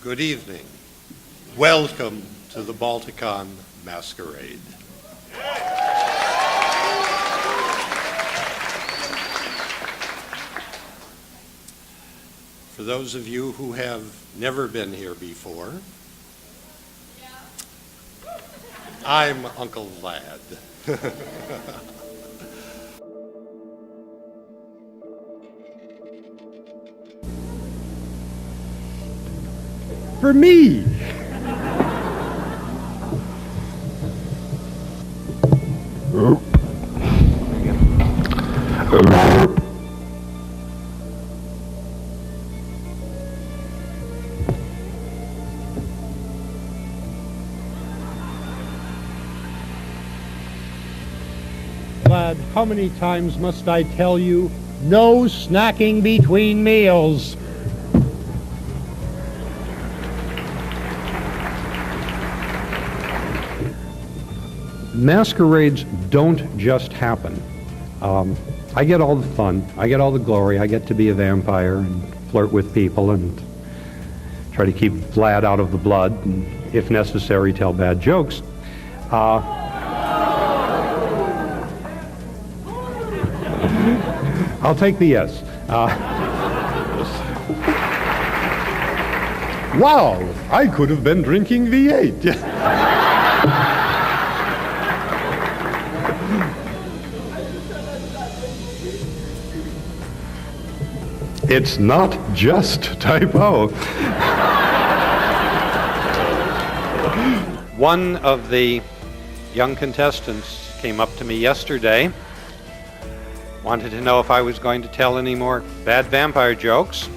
Good evening. Welcome to the Balticon Masquerade. For those of you who have never been here before, I'm Uncle Vlad. For me. Vlad, how many times must I tell you, no snacking between meals? Masquerades don't just happen. I get all the fun, I get all the glory, I get to be a vampire and flirt with people and try to keep Vlad out of the blood and, if necessary, tell bad jokes. I'll take the yes. Wow, I could have been drinking V8. It's not just typo. One of the young contestants came up to me yesterday, wanted to know if I was going to tell any more bad vampire jokes.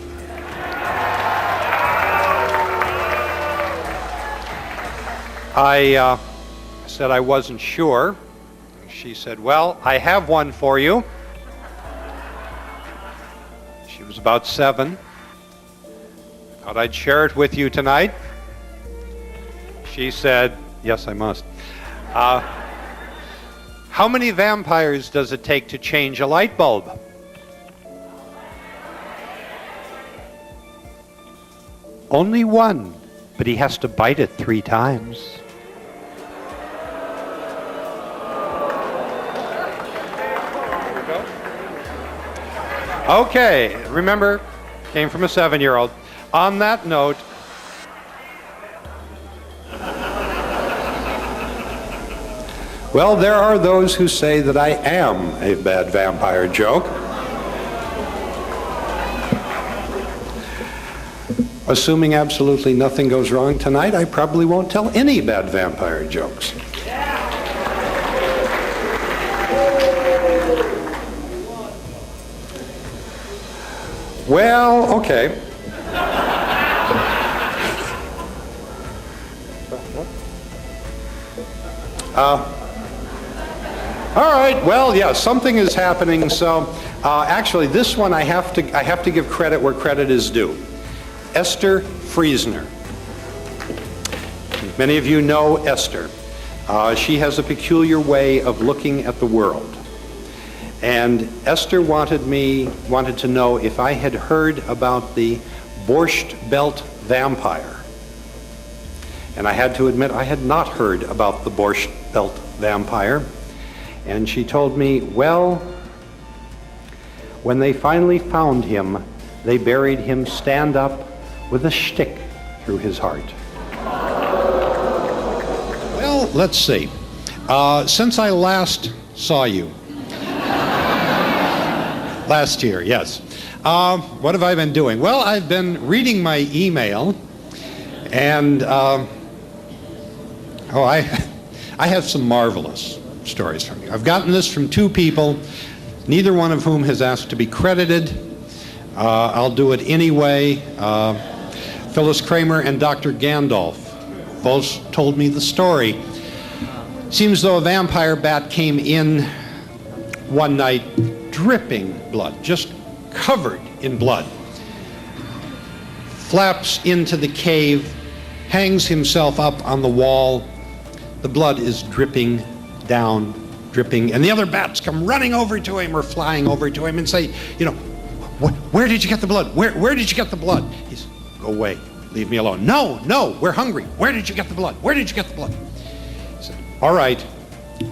I said I wasn't sure. She said, well, I have one for you. She was about 7. Thought I'd share it with you tonight. She said, yes, I must. How many vampires does it take to change a light bulb? Only one, but he has to bite it 3 times. Okay, remember, came from a 7-year-old. On that note, well, there are those who say that I am a bad vampire joke. Assuming absolutely nothing goes wrong tonight, I probably won't tell any bad vampire jokes. Well, okay. All right. Well, yeah, something is happening. So, actually, this one I have to give credit where credit is due. Esther Friesner. Many of you know Esther. She has a peculiar way of looking at the world. And Esther wanted to know if I had heard about the Borscht Belt vampire. And I had to admit I had not heard about the Borscht Belt vampire. And she told me, well, when they finally found him, they buried him stand up with a shtick through his heart. Well, let's see. Since I last saw you, last year, yes. What have I been doing? Well, I've been reading my email, and I have some marvelous stories from you. I've gotten this from 2 people, neither one of whom has asked to be credited. I'll do it anyway. Phyllis Kramer and Dr. Gandalf both told me the story. Seems though a vampire bat came in one night dripping blood, just covered in blood. Flaps into the cave, hangs himself up on the wall. The blood is dripping down, dripping, and the other bats come running over to him or flying over to him and say, you know, where did you get the blood? Where did you get the blood? He says, go away. Leave me alone. No, no, we're hungry. Where did you get the blood? Where did you get the blood? He said, all right,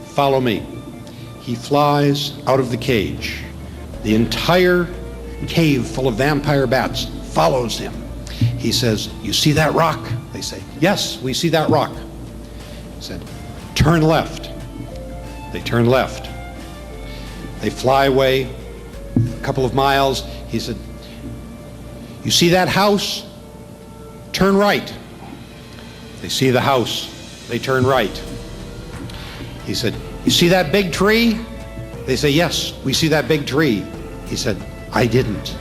follow me. He flies out of the cage. The entire cave full of vampire bats follows him. He says, you see that rock? They say, yes, we see that rock. He said, turn left. They turn left. They fly away a couple of miles. He said, you see that house? Turn right. They see the house. They turn right. He said, you see that big tree? They say, yes, we see that big tree. He said, I didn't.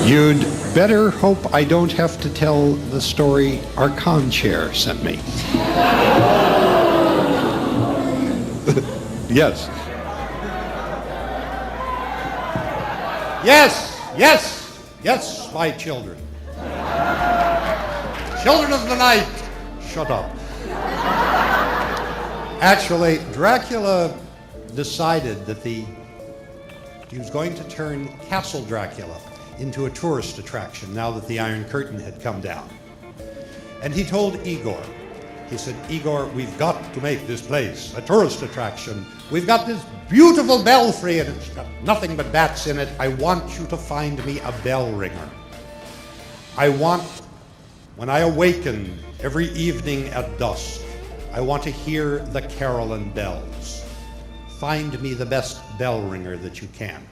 You'd better hope I don't have to tell the story our con chair sent me. Yes. Yes, yes, yes, my children. Children of the night, shut up. Actually, Dracula decided that he was going to turn Castle Dracula into a tourist attraction now that the Iron Curtain had come down. And he told Igor, he said, Igor, we've got to make this place a tourist attraction. We've got this beautiful belfry and it's got nothing but bats in it. I want you to find me a bell ringer. I want, when I awaken every evening at dusk, I want to hear the carillon bells. Find me the best bell ringer that you can.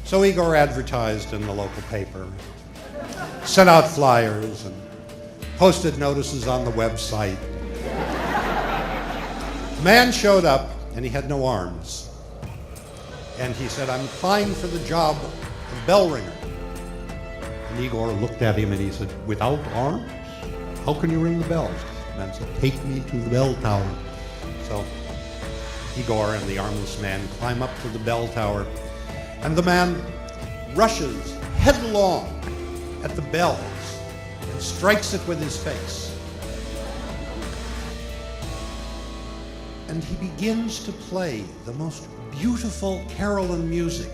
So Igor advertised in the local paper, sent out flyers, and posted notices on the website. The man showed up, and he had no arms. And he said, I'm applying for the job of bell ringer. And Igor looked at him and he said, without arms? How can you ring the bells? The man said, take me to the bell tower. So Igor and the armless man climb up to the bell tower, and the man rushes headlong at the bells and strikes it with his face. And he begins to play the most beautiful carillon music,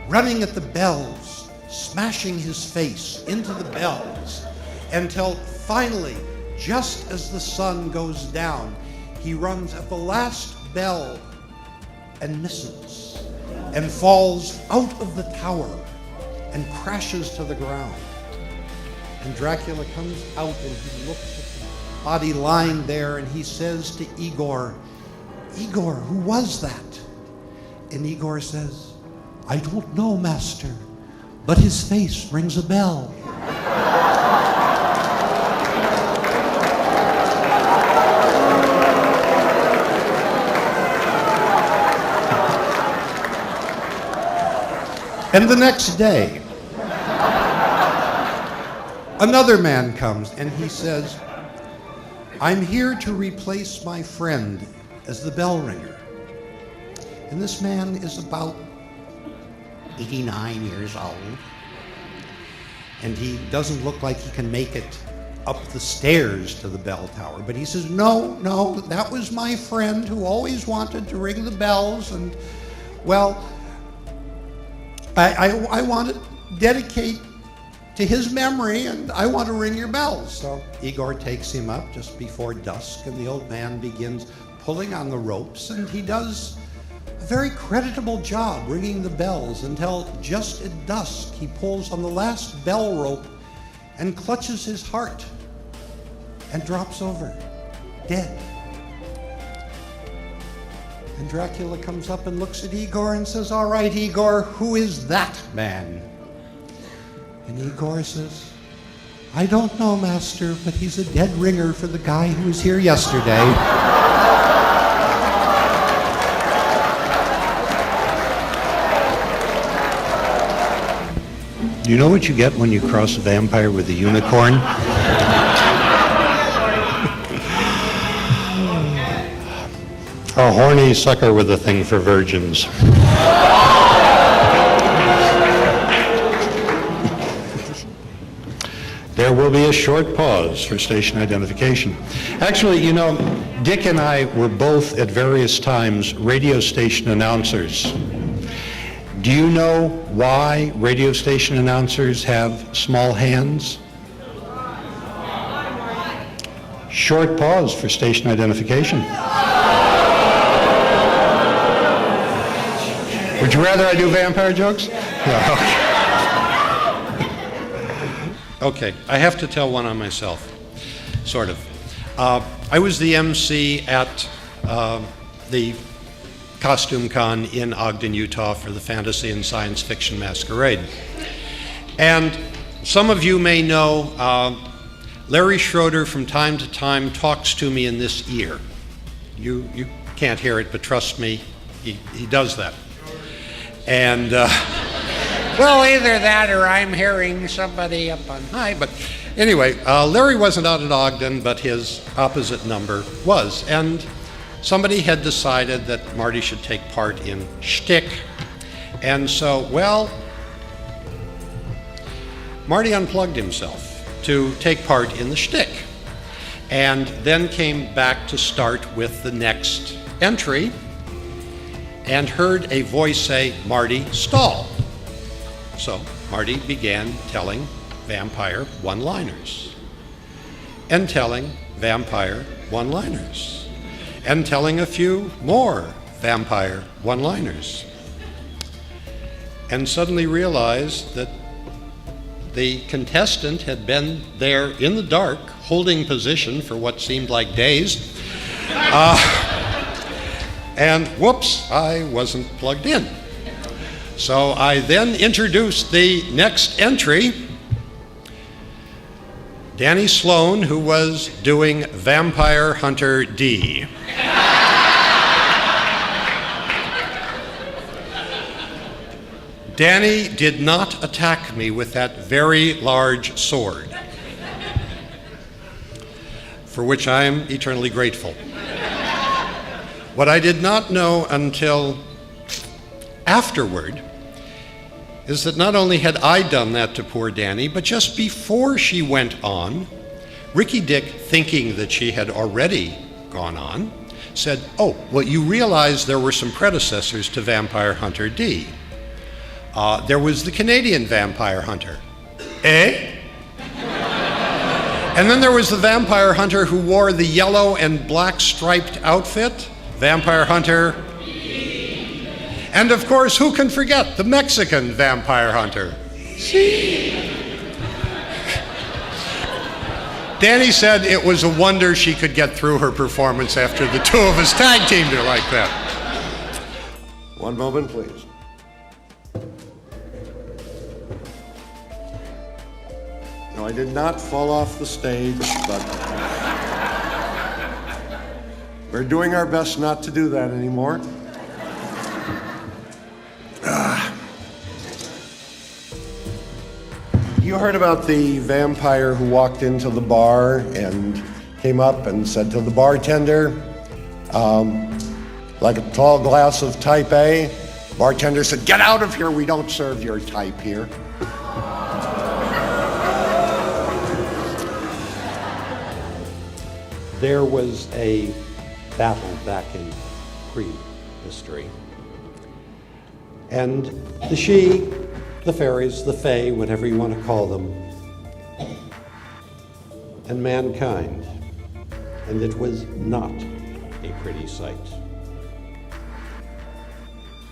running at the bells, smashing his face into the bells, until finally, just as the sun goes down, he runs at the last bell and misses, and falls out of the tower and crashes to the ground. And Dracula comes out and he looks at the body lying there and he says to Igor, Igor, who was that? And Igor says, I don't know, master, but his face rings a bell. And the next day, another man comes and he says, I'm here to replace my friend as the bell ringer. And this man is about 89 years old. And he doesn't look like he can make it up the stairs to the bell tower. But he says, no, that was my friend who always wanted to ring the bells. And, well, I want to dedicate to his memory, and I want to ring your bells. So Igor takes him up just before dusk, and the old man begins pulling on the ropes, and he does a very creditable job ringing the bells until just at dusk he pulls on the last bell rope and clutches his heart and drops over, dead. And Dracula comes up and looks at Igor and says, all right, Igor, who is that man? And Igor says, I don't know, master, but he's a dead ringer for the guy who was here yesterday. Do you know what you get when you cross a vampire with a unicorn? A horny sucker with a thing for virgins. There will be a short pause for station identification. Actually, you know, Dick and I were both at various times radio station announcers. Do you know why radio station announcers have small hands? Short pause for station identification. Would you rather I do vampire jokes? No, okay. Okay, I have to tell one on myself, sort of. I was the MC at the Costume Con in Ogden, Utah for the Fantasy and Science Fiction Masquerade. And some of you may know Larry Schroeder from time to time talks to me in this ear. You can't hear it, but trust me, he does that. And well, either that or I'm hearing somebody up on high. But anyway, Larry wasn't out at Ogden, but his opposite number was. And somebody had decided that Marty should take part in shtick. And so, well, Marty unplugged himself to take part in the shtick. And then came back to start with the next entry and heard a voice say, "Marty, stall." So Marty began telling vampire one-liners, and telling vampire one-liners, and telling a few more vampire one-liners, and suddenly realized that the contestant had been there in the dark, holding position for what seemed like days, and whoops, I wasn't plugged in. So I then introduced the next entry, Danny Sloan, who was doing Vampire Hunter D. Danny did not attack me with that very large sword, for which I am eternally grateful. What I did not know until afterward is that not only had I done that to poor Danny, but just before she went on, Ricky Dick, thinking that she had already gone on, said, "Oh, well, you realize there were some predecessors to Vampire Hunter D. There was the Canadian Vampire Hunter. Eh? And then there was the Vampire Hunter who wore the yellow and black striped outfit, Vampire Hunter. And of course, who can forget the Mexican Vampire Hunter? See? Danny said it was a wonder she could get through her performance after the two of us tag teamed her like that. One moment, please. No, I did not fall off the stage, but we're doing our best not to do that anymore. You heard about the vampire who walked into the bar and came up and said to the bartender, like a tall glass of type A, bartender said, "Get out of here, we don't serve your type here." There was a battle back in prehistory, and the Sidhe, the fairies, the fae, whatever you want to call them, and mankind, and it was not a pretty sight.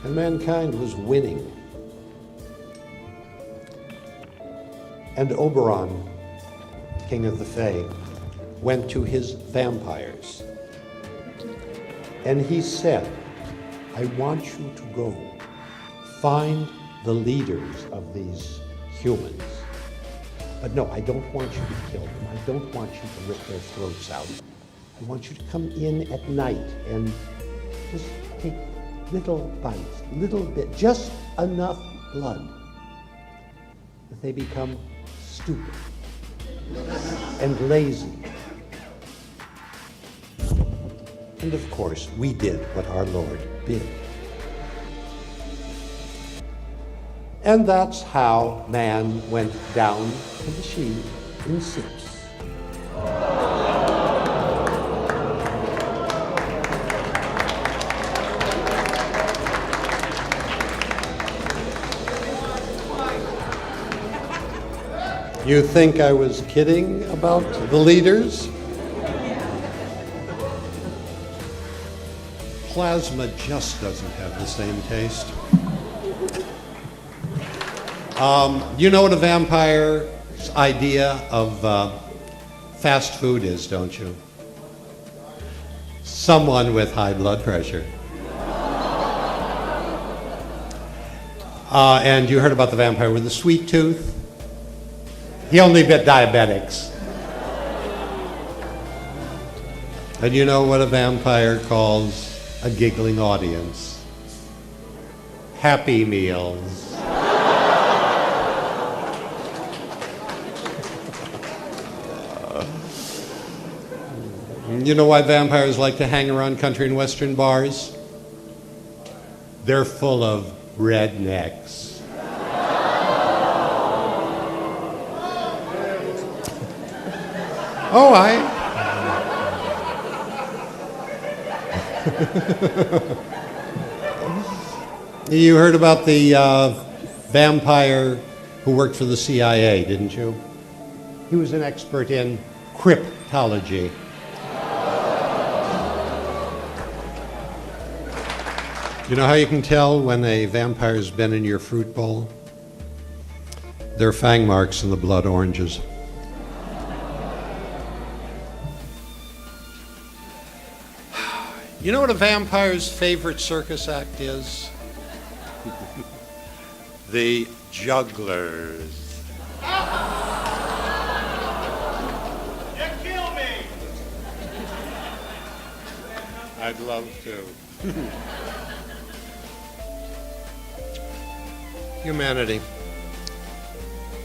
And mankind was winning. And Oberon, king of the fae, went to his vampires, and he said, "I want you to go find the leaders of these humans. But no, I don't want you to kill them. I don't want you to rip their throats out. I want you to come in at night and just take little bites, little bit, just enough blood that they become stupid and lazy." And of course, we did what our Lord bid. And that's how man went down to the Sidhe and sips. You think I was kidding about the leaders? Plasma just doesn't have the same taste. You know what a vampire's idea of fast food is, don't you? Someone with high blood pressure. And you heard about the vampire with the sweet tooth? He only bit diabetics. And you know what a vampire calls a giggling audience? Happy Meals. You know why vampires like to hang around country and western bars? They're full of rednecks. Oh, You heard about the vampire who worked for the CIA, didn't you? He was an expert in cryptology. You know how you can tell when a vampire's been in your fruit bowl? There are fang marks in the blood oranges. You know what a vampire's favorite circus act is? The jugglers. You kill me! I'd love to. Humanity.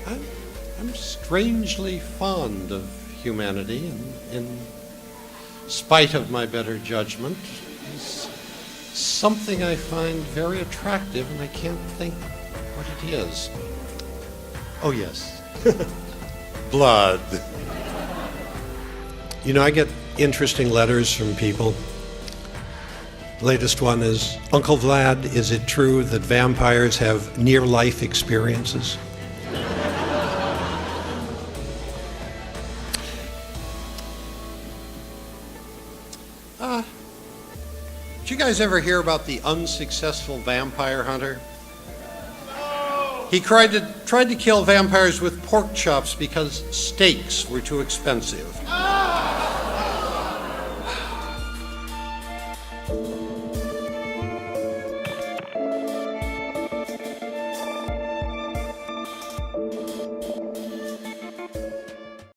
I'm strangely fond of humanity, and in spite of my better judgment, is something I find very attractive, and I can't think what it is. Oh, yes. Blood. You know, I get interesting letters from people. Latest one is, Uncle Vlad, is it true that vampires have near-life experiences? Did you guys ever hear about the unsuccessful vampire hunter? No! He tried to kill vampires with pork chops because steaks were too expensive. No!